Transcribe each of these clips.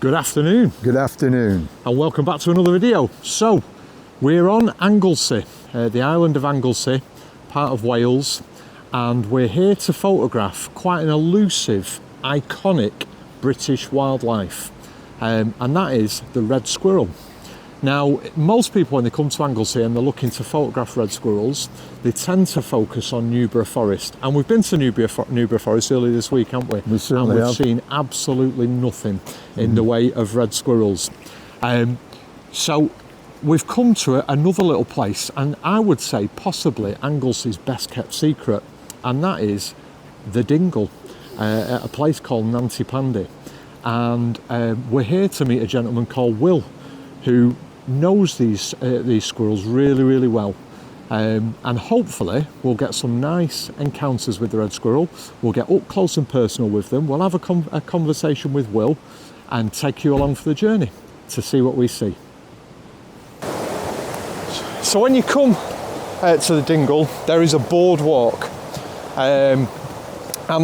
Good afternoon. Good afternoon. And welcome back to another video. So, we're on Anglesey, the island of Anglesey, part of Wales, and we're here to photograph quite an elusive, iconic British wildlife, and that is the red squirrel. Now, most people when they come to Anglesey and they're looking to photograph red squirrels, they tend to focus on Newborough Forest. And we've been to Newborough Forest earlier this week, haven't we? We certainly have. And we've seen absolutely nothing in the way of red squirrels. So we've come to another little place, and I would say possibly Anglesey's best kept secret, and that is the Dingle, at a place called Nanty Pandy. And we're here to meet a gentleman called Will, who knows these squirrels really well, and hopefully we'll get some nice encounters with the red squirrel. We'll get up close and personal with them. We'll have a conversation with Will and take you along for the journey to see what we see. So when you come to the Dingle, there is a boardwalk, and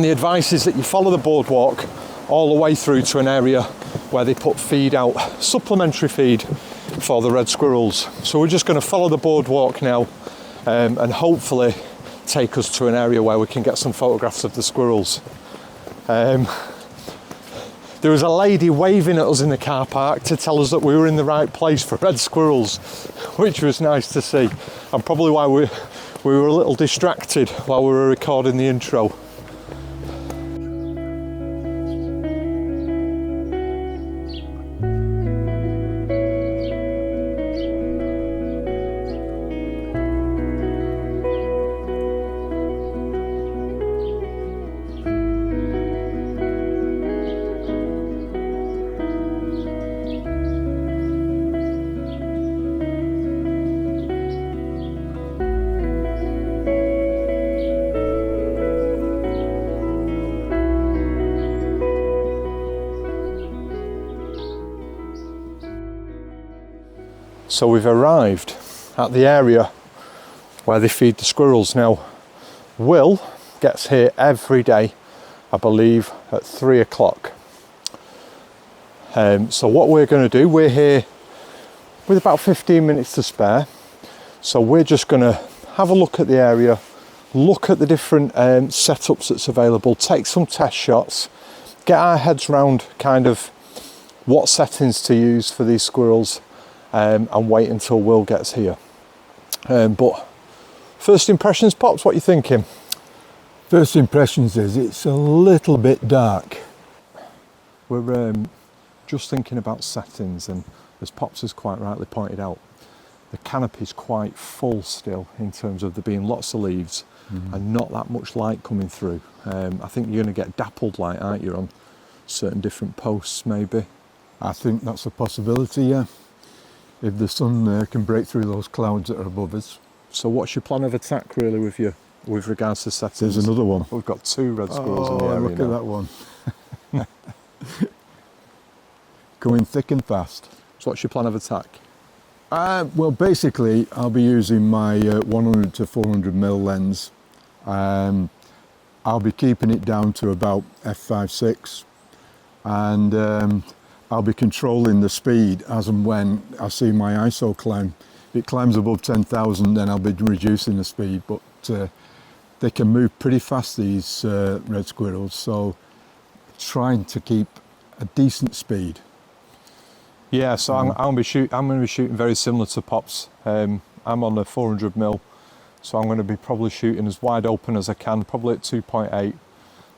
the advice is that you follow the boardwalk all the way through to an area where they put feed out, supplementary feed for the red squirrels. So we're just going to follow the boardwalk now, and hopefully take us to an area where we can get some photographs of the squirrels. There was a lady waving at us in the car park to tell us that we were in the right place for red squirrels, which was nice to see, and probably why we were a little distracted while we were recording the intro. So we've arrived at the area where they feed the squirrels. Now, Will gets here every day, I believe, at 3 o'clock. So what we're going to do, we're here with about 15 minutes to spare. So we're just going to have a look at the area, look at the different setups that's available, take some test shots, get our heads round kind of what settings to use for these squirrels, and wait until Will gets here. But first impressions, Pops, what are you thinking? First impressions is it's a little bit dark. We're just thinking about settings, and as Pops has quite rightly pointed out, the canopy's quite full still in terms of there being lots of leaves and not that much light coming through. I think you're going to get dappled light, aren't you, on certain different posts maybe? I think that's a possibility, yeah. If the sun can break through those clouds that are above us. So what's your plan of attack really with regards to settings? There's another one. We've got 2 red squirrels in the area look now. at that one. Going thick and fast. So what's your plan of attack? Well, basically, I'll be using my 100 to 400 mil lens. I'll be keeping it down to about f5.6, and I'll be controlling the speed as and when I see my ISO climb. If it climbs above 10,000, then I'll be reducing the speed, but they can move pretty fast, these red squirrels, so trying to keep a decent speed. Yeah, so I'm going to be shooting very similar to Pops. I'm on the 400 mil, so I'm going to be probably shooting as wide open as I can, probably at 2.8.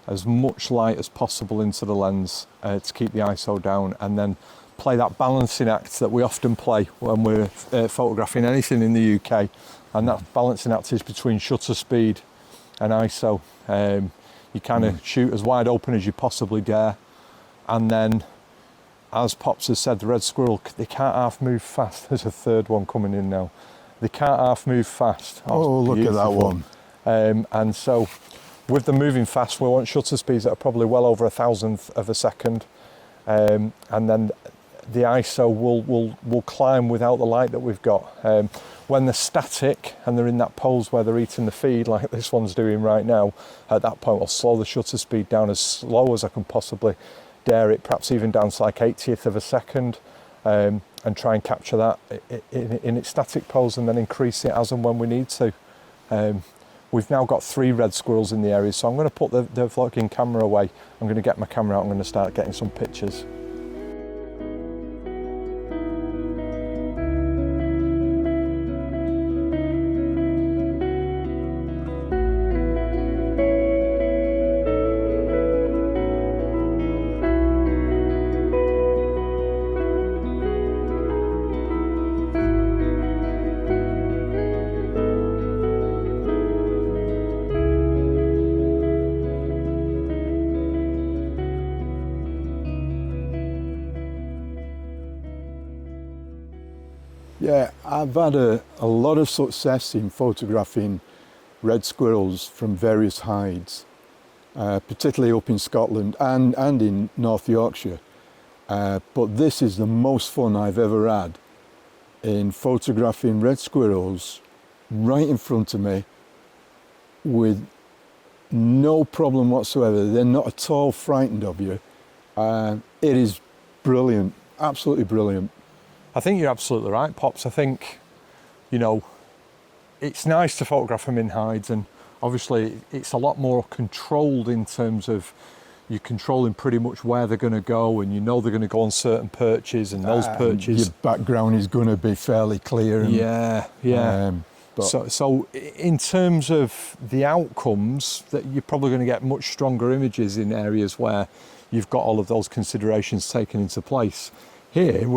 As much light as possible into the lens to keep the ISO down, and then play that balancing act that we often play when we're photographing anything in the UK, and that balancing act is between shutter speed and ISO. You kind of shoot as wide open as you possibly dare, and then, as Pops has said, the red squirrel, they can't half move fast. There's a third one coming in now. They can't half move fast. Oh, look at that one. And so with them moving fast, we want shutter speeds that are probably well over 1,000th of a second, and then the ISO will climb without the light that we've got. When they're static and they're in that pose where they're eating the feed like this one's doing right now, at that point I'll slow the shutter speed down as slow as I can possibly dare it perhaps even down to like 80th of a second, and try and capture that in its static pose and then increase it as and when we need to. We've now got 3 red squirrels in the area, so I'm going to put the vlogging camera away. I'm going to get my camera out, I'm going to start getting some pictures. Yeah, I've had a lot of success in photographing red squirrels from various hides, particularly up in Scotland and in North Yorkshire. But this is the most fun I've ever had in photographing red squirrels right in front of me with no problem whatsoever. They're not at all frightened of you. It is brilliant, absolutely brilliant. I think you're absolutely right, Pops. I think, you know, it's nice to photograph them in hides, and obviously it's a lot more controlled in terms of you're controlling pretty much where they're going to go, and you know they're going to go on certain perches, and those perches... Your background is going to be fairly clear. And, yeah. So in terms of the outcomes, that you're probably going to get much stronger images in areas where you've got all of those considerations taken into place. Here,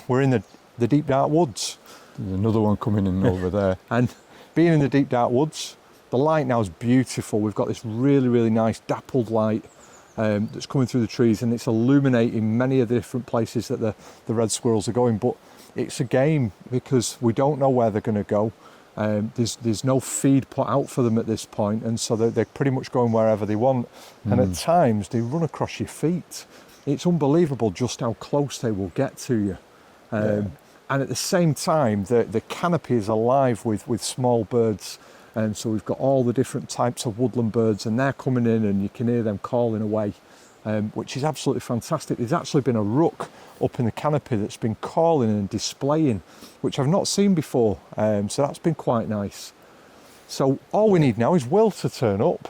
we're in the deep dark woods. There's another one coming in over there. And being in the deep dark woods, the light now is beautiful. We've got this really, really nice dappled light that's coming through the trees, and it's illuminating many of the different places that the red squirrels are going. But it's a game because we don't know where they're going to go. There's no feed put out for them at this point, and so they're pretty much going wherever they want. And at times, they run across your feet. It's unbelievable just how close they will get to you. And at the same time, the canopy is alive with small birds. And so we've got all the different types of woodland birds, and they're coming in and you can hear them calling away, which is absolutely fantastic. There's actually been a rook up in the canopy that's been calling and displaying, which I've not seen before. So that's been quite nice. So all we need now is Will to turn up.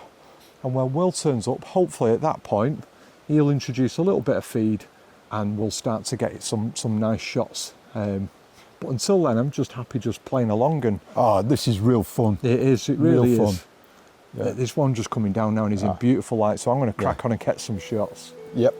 And when Will turns up, hopefully at that point, he'll introduce a little bit of feed and we'll start to get some nice shots. But until then, I'm just happy just playing along. And this is real fun. It is, it really real is. Fun. Yeah. There's one just coming down now and he's in beautiful light, so I'm going to crack on and get some shots. Yep.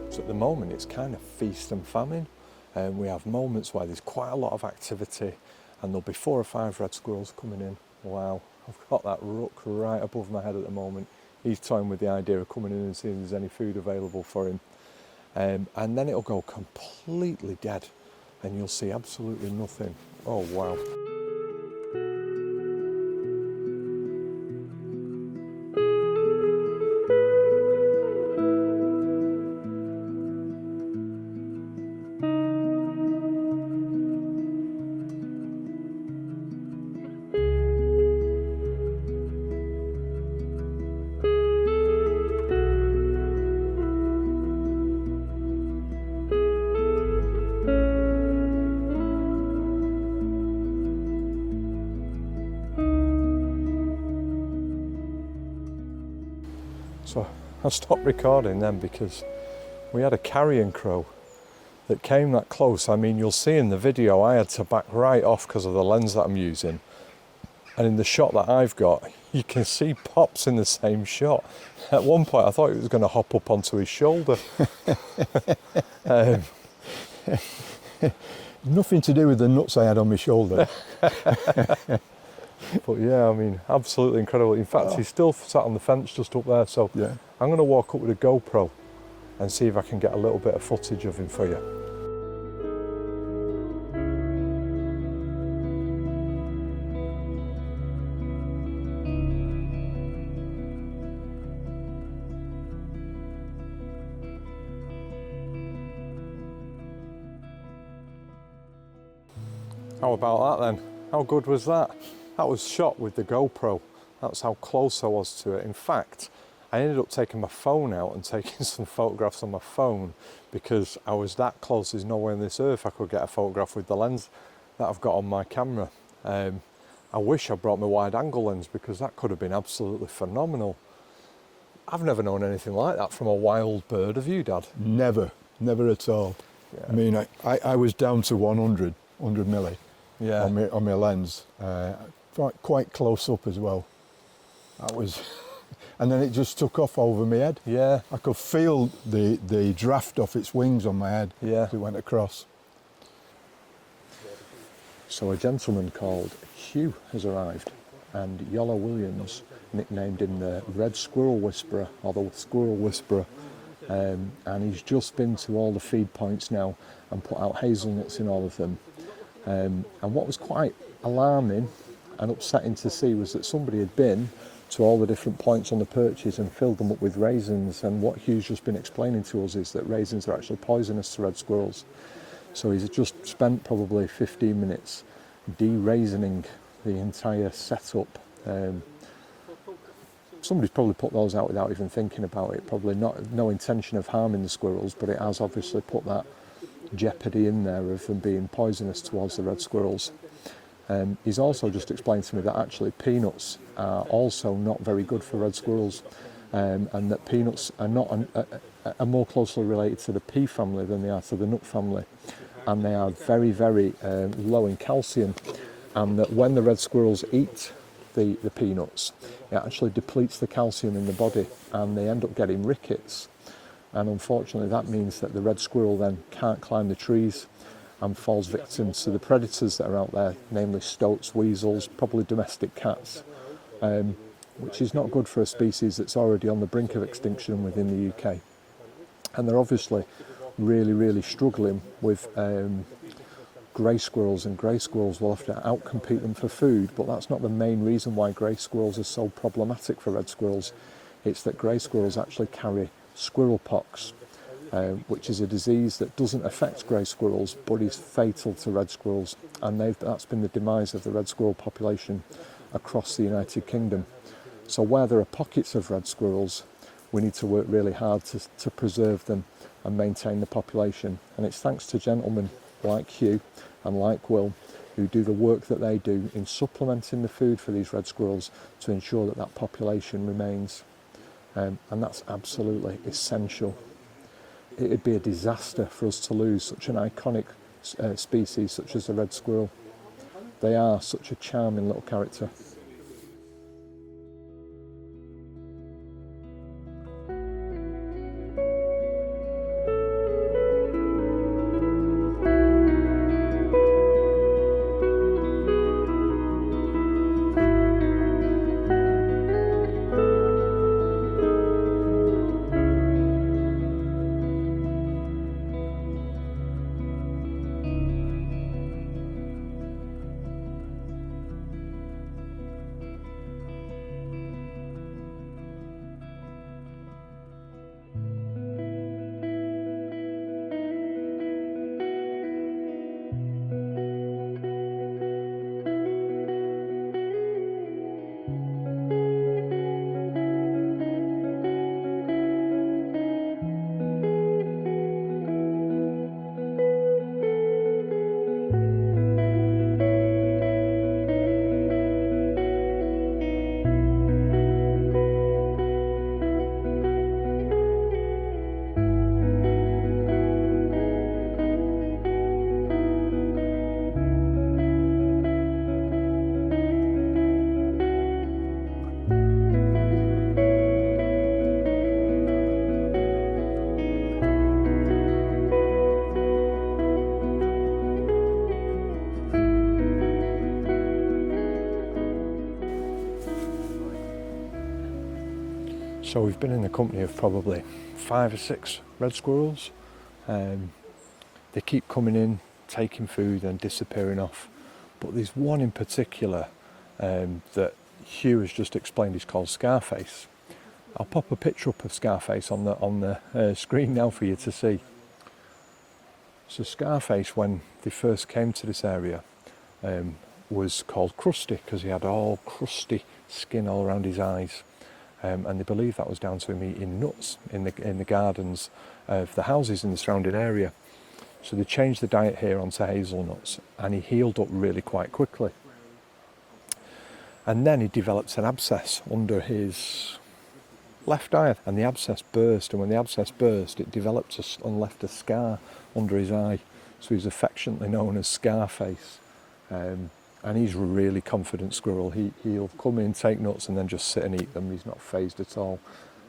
So at the moment it's kind of feast and famine, and we have moments where there's quite a lot of activity and there'll be 4 or 5 red squirrels coming in. Wow, I've got that rook right above my head at the moment. He's toying with the idea of coming in and seeing if there's any food available for him. And then it'll go completely dead and you'll see absolutely nothing. Oh wow. So I stopped recording then because we had a carrion crow that came that close. I mean, you'll see in the video I had to back right off because of the lens that I'm using. And in the shot that I've got, you can see Pops in the same shot. At one point, I thought he was going to hop up onto his shoulder. Nothing to do with the nuts I had on my shoulder. But yeah, I mean, absolutely incredible. In fact, he's still sat on the fence just up there. So Yeah. I'm going to walk up with a GoPro and see if I can get a little bit of footage of him for you. How about that then? How good was that? That was shot with the GoPro. That's how close I was to it. In fact, I ended up taking my phone out and taking some photographs on my phone because I was that close. There's nowhere on this earth I could get a photograph with the lens that I've got on my camera. I wish I brought my wide angle lens because that could have been absolutely phenomenal. I've never known anything like that from a wild bird. Have you, Dad? Never at all. Yeah. I mean, I was down to 100 milli Yeah. on my lens, quite close up as well. That was, and then it just took off over my head. Yeah. I could feel the draft off its wings on my head Yeah. as it went across. So a gentleman called Hugh has arrived, and Yola Williams nicknamed him the Red Squirrel Whisperer, or the Squirrel Whisperer. And he's just been to all the feed points now and put out hazelnuts in all of them. And what was quite alarming and upsetting to see was that somebody had been to all the different points on the perches and filled them up with raisins. And what Hugh's just been explaining to us is that raisins are actually poisonous to red squirrels. So he's just spent probably 15 minutes de-raisining the entire setup. Somebody's probably put those out without even thinking about it, probably no intention of harming the squirrels, but it has obviously put that jeopardy in there of them being poisonous towards the red squirrels. He's also just explained to me that actually peanuts are also not very good for red squirrels, and that peanuts are more closely related to the pea family than they are to the nut family, and they are very, very low in calcium, and that when the red squirrels eat the peanuts, it actually depletes the calcium in the body and they end up getting rickets. And unfortunately that means that the red squirrel then can't climb the trees and falls victim to the predators that are out there, namely stoats, weasels, probably domestic cats, which is not good for a species that's already on the brink of extinction within the UK. And they're obviously really, really struggling with grey squirrels, and grey squirrels will have to outcompete them for food, but that's not the main reason why grey squirrels are so problematic for red squirrels. It's that grey squirrels actually carry squirrel pox, which is a disease that doesn't affect grey squirrels but is fatal to red squirrels, and that's been the demise of the red squirrel population across the United Kingdom. So where there are pockets of red squirrels, we need to work really hard to preserve them and maintain the population, and it's thanks to gentlemen like Hugh and like Will who do the work that they do in supplementing the food for these red squirrels to ensure that that population remains, and that's absolutely essential. It would be a disaster for us to lose such an iconic species such as the red squirrel. They are such a charming little character. So we've been in the company of probably 5 or 6 red squirrels. They keep coming in, taking food and disappearing off. But there's one in particular that Hugh has just explained is called Scarface. I'll pop a picture up of Scarface on the screen now for you to see. So Scarface, when they first came to this area, was called Crusty because he had all crusty skin all around his eyes. And they believe that was down to him eating nuts in the gardens of the houses in the surrounding area. So they changed the diet here onto hazelnuts, and he healed up really quite quickly. And then he developed an abscess under his left eye, and the abscess burst. And when the abscess burst, it developed and left a scar under his eye. So he's affectionately known as Scarface. And he's a really confident squirrel. He'll come in, take nuts, and then just sit and eat them. He's not fazed at all.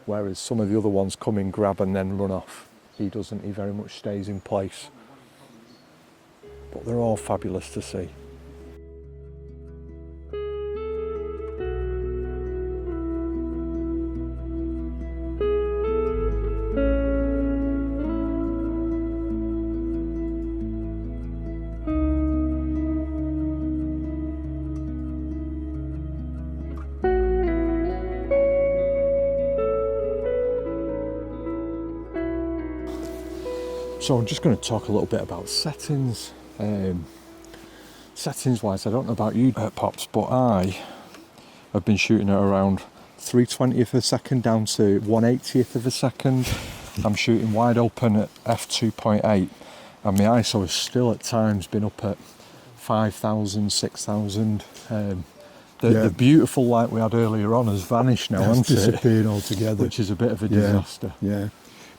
Whereas some of the other ones come in, grab, and then run off. He doesn't. He very much stays in place. But they're all fabulous to see. So I'm just going to talk a little bit about settings. Settings wise, I don't know about you, Pops, but I have been shooting at around 3/20th of a second down to 1/80th of a second. I'm shooting wide open at f2.8, and my ISO has still at times been up at 5,000, 6,000. The beautiful light we had earlier on has vanished now, hasn't it? Disappeared altogether. Which is a bit of a disaster. Yeah.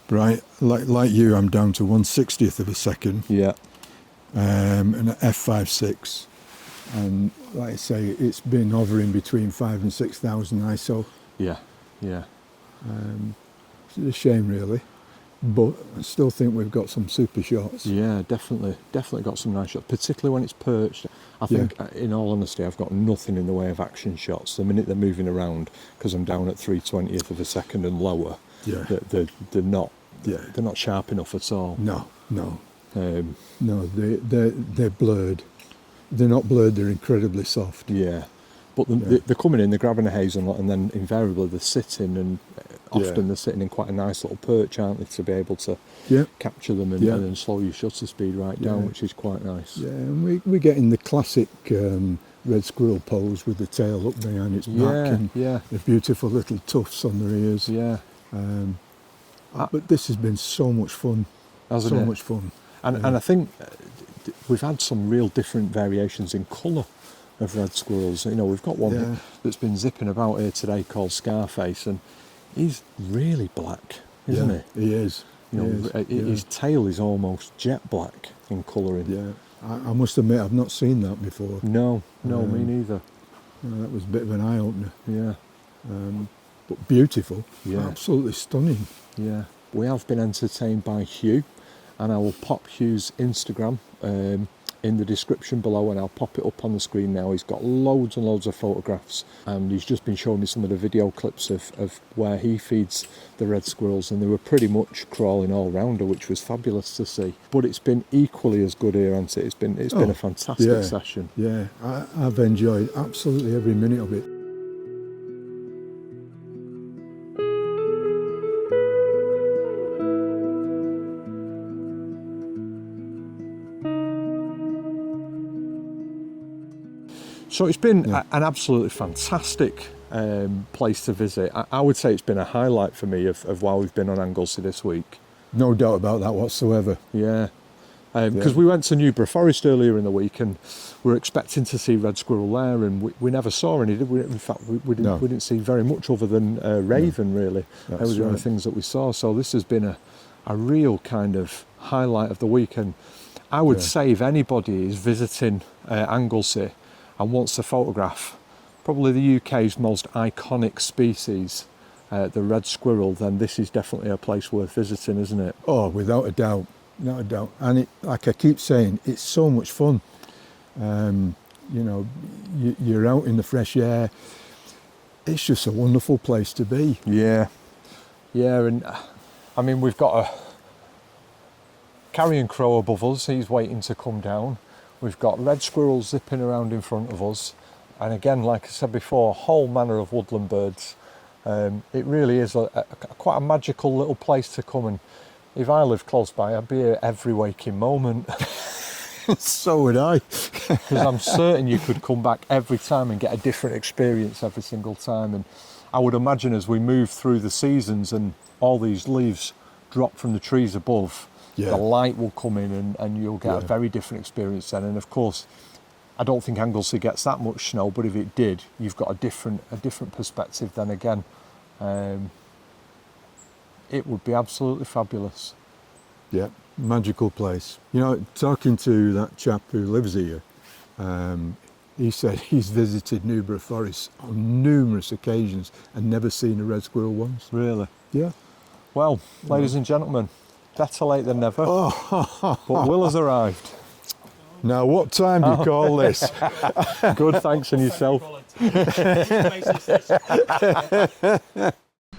Right, like you, I'm down to 1/60th of a second. Yeah. And at f5.6, and like I say, it's been hovering between 5,000 and 6,000 ISO. Yeah. It's a shame, really, but I still think we've got some super shots. Yeah, definitely got some nice shots, particularly when it's perched. I think, in all honesty, I've got nothing in the way of action shots. The minute they're moving around, because I'm down at 3/20th of a second and lower, they're not sharp enough at all. No, they're blurred. They're not blurred, they're incredibly soft. Yeah, but they're coming in, they're grabbing a hazelnut, and then invariably they're sitting, and often they're sitting in quite a nice little perch, aren't they, to be able to capture them and then slow your shutter speed right down, which is quite nice. Yeah, and we're getting the classic red squirrel pose with the tail up behind its back and the beautiful little tufts on their ears. Yeah. But this has been so much fun. Hasn't it? Much fun. And I think we've had some real different variations in colour of red squirrels. You know, we've got one that's been zipping about here today called Scarface, and he's really black, isn't he? He is. His tail is almost jet black in colouring. Yeah, I must admit I've not seen that before. No, me neither. That was a bit of an eye opener. Yeah. But beautiful. Yeah. Absolutely stunning. Yeah. We have been entertained by Hugh, and I will pop Hugh's Instagram in the description below, and I'll pop it up on the screen now. He's got loads and loads of photographs, and he's just been showing me some of the video clips of where he feeds the red squirrels, and they were pretty much crawling all around her, which was fabulous to see. But it's been equally as good here, hasn't it? It's been a fantastic session. Yeah, I've enjoyed absolutely every minute of it. So it's been an absolutely fantastic place to visit. I would say it's been a highlight for me of while we've been on Anglesey this week. No doubt about that whatsoever. Yeah. Because we went to Newborough Forest earlier in the week, and we were expecting to see red squirrel there, and we never saw any, did we? In fact, we didn't see very much other than raven, really. That was the only things that we saw. So this has been a real kind of highlight of the week. And I would say if anybody is visiting Anglesey and wants to photograph probably the UK's most iconic species, the red squirrel, then this is definitely a place worth visiting, isn't it? Oh, without a doubt. Not a doubt. And it, like I keep saying, it's so much fun. You're out in the fresh air. It's just a wonderful place to be. Yeah, Yeah, and I mean, we've got a carrion crow above us, he's waiting to come down. We've got red squirrels zipping around in front of us. And again, like I said before, a whole manner of woodland birds. It really is quite a magical little place to come, and if I lived close by, I'd be here every waking moment. So would I. Because I'm certain you could come back every time and get a different experience every single time. And I would imagine as we move through the seasons and all these leaves drop from the trees above, the light will come in and you'll get a very different experience then. And of course, I don't think Anglesey gets that much snow, but if it did, you've got a different perspective then again. It would be absolutely fabulous. Yeah, magical place. You know, talking to that chap who lives here, he said he's visited Newborough Forest on numerous occasions and never seen a red squirrel once. Really? Yeah. Well, ladies and gentlemen, better late than never, but Will has arrived. Now, what time do you call this? Good, thanks, and yourself.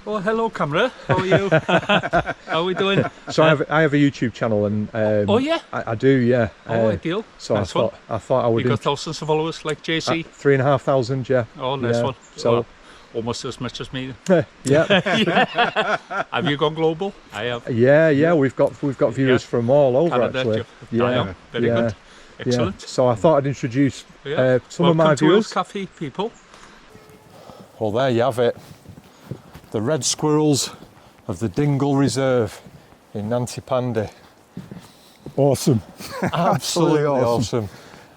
Oh, hello, camera. How are you? How are we doing? So I have a YouTube channel, and oh yeah, I do, yeah. Oh, ideal. So nice I thought I would. You got thousands of followers like JC. 3,500, yeah. Oh, nice one. So almost as much as me. yeah. Yeah. Have you gone global? I have. Yeah. We've got viewers from all over Canada, actually. Yeah. Very good. Excellent. Yeah. So I thought I'd introduce some of my Welcome to viewers. Cafe, people. Well, there you have it. The Red Squirrels of the Dingle Reserve in Nantipandy. Awesome. Absolutely awesome.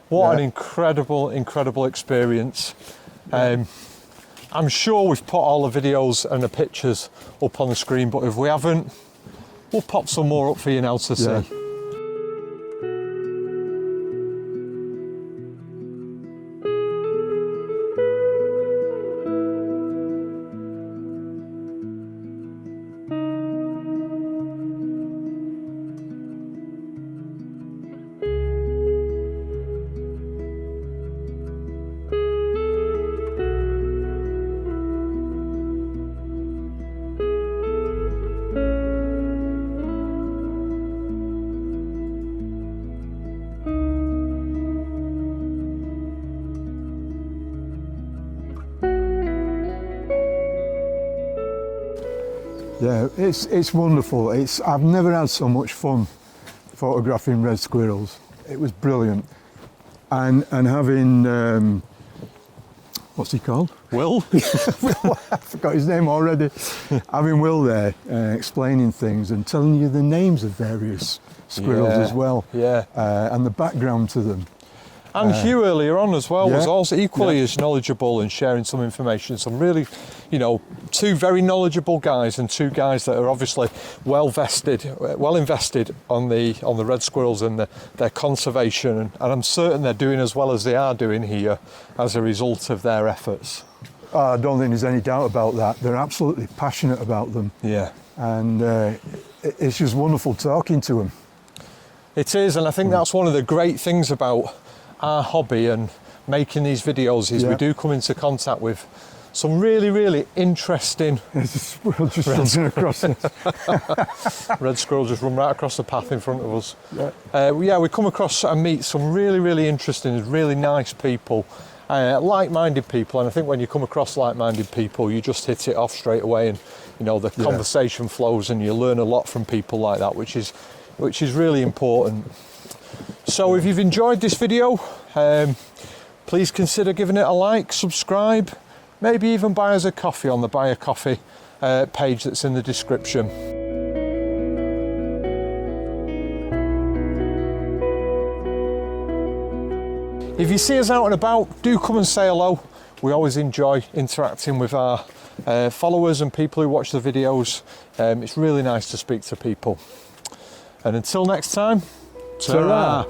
What an incredible experience. I'm sure we've put all the videos and the pictures up on the screen, but if we haven't, we'll pop some more up for you now to see. Yeah, it's wonderful. I've never had so much fun photographing red squirrels. It was brilliant, and having what's he called? Will? I forgot his name already. Having Will there explaining things and telling you the names of various squirrels as well, and the background to them. And Hugh earlier on as well was also equally Yeah. as knowledgeable and sharing some information. Some really, two very knowledgeable guys and two guys that are obviously well invested on the red squirrels and their conservation. And I'm certain they're doing as well as they are doing here as a result of their efforts. I don't think there's any doubt about that. They're absolutely passionate about them. Yeah. And it's just wonderful talking to them. It is, and I think that's one of the great things about our hobby and making these videos is we do come into contact with some really interesting There's a squirrel just running across it. red squirrel just run right across the path in front of us. We come across and meet some really interesting, really nice people, like-minded people, and I think when you come across like-minded people you just hit it off straight away, and the conversation flows and you learn a lot from people like that, which is really important. So if you've enjoyed this video, please consider giving it a like, subscribe, maybe even buy us a coffee on the Buy a Coffee page that's in the description. If you see us out and about, do come and say hello. We always enjoy interacting with our followers and people who watch the videos. It's really nice to speak to people. And until next time, ta-ra!